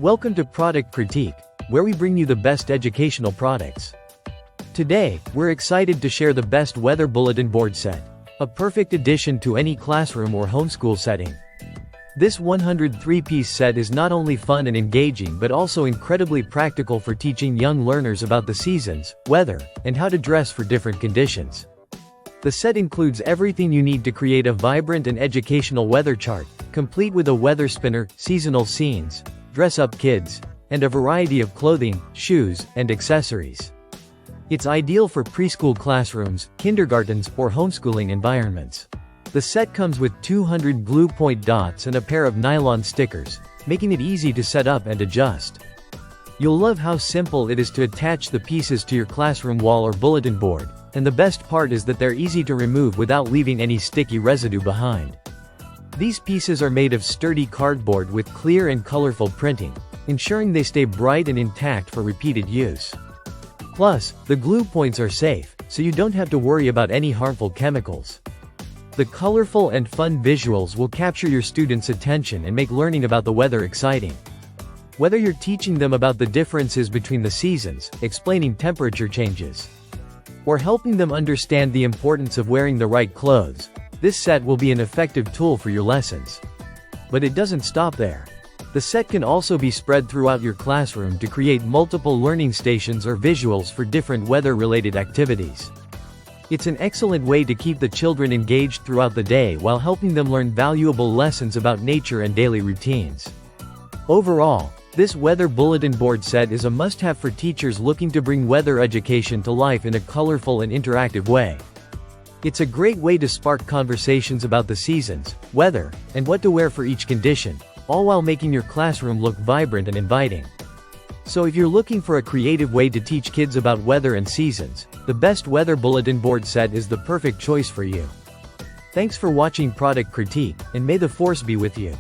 Welcome to Product Critique, where we bring you the best educational products. Today, we're excited to share the best Weather Bulletin Board Set, a perfect addition to any classroom or homeschool setting. This 103-piece set is not only fun and engaging but also incredibly practical for teaching young learners about the seasons, weather, and how to dress for different conditions. The set includes everything you need to create a vibrant and educational weather chart, complete with a weather spinner, seasonal scenes, dress-up kids, and a variety of clothing, shoes, and accessories. It's ideal for preschool classrooms, kindergartens, or homeschooling environments. The set comes with 200 glue point dots and a pair of nylon stickers, making it easy to set up and adjust. You'll love how simple it is to attach the pieces to your classroom wall or bulletin board, and the best part is that they're easy to remove without leaving any sticky residue behind. These pieces are made of sturdy cardboard with clear and colorful printing, ensuring they stay bright and intact for repeated use. Plus, the glue points are safe, so you don't have to worry about any harmful chemicals. The colorful and fun visuals will capture your students' attention and make learning about the weather exciting. Whether you're teaching them about the differences between the seasons, explaining temperature changes, or helping them understand the importance of wearing the right clothes, this set will be an effective tool for your lessons. But it doesn't stop there. The set can also be spread throughout your classroom to create multiple learning stations or visuals for different weather-related activities. It's an excellent way to keep the children engaged throughout the day while helping them learn valuable lessons about nature and daily routines. Overall, this Weather Bulletin Board Set is a must-have for teachers looking to bring weather education to life in a colorful and interactive way. It's a great way to spark conversations about the seasons, weather, and what to wear for each condition, all while making your classroom look vibrant and inviting. So if you're looking for a creative way to teach kids about weather and seasons, the best Weather Bulletin Board Set is the perfect choice for you. Thanks for watching Product Critique, and may the force be with you.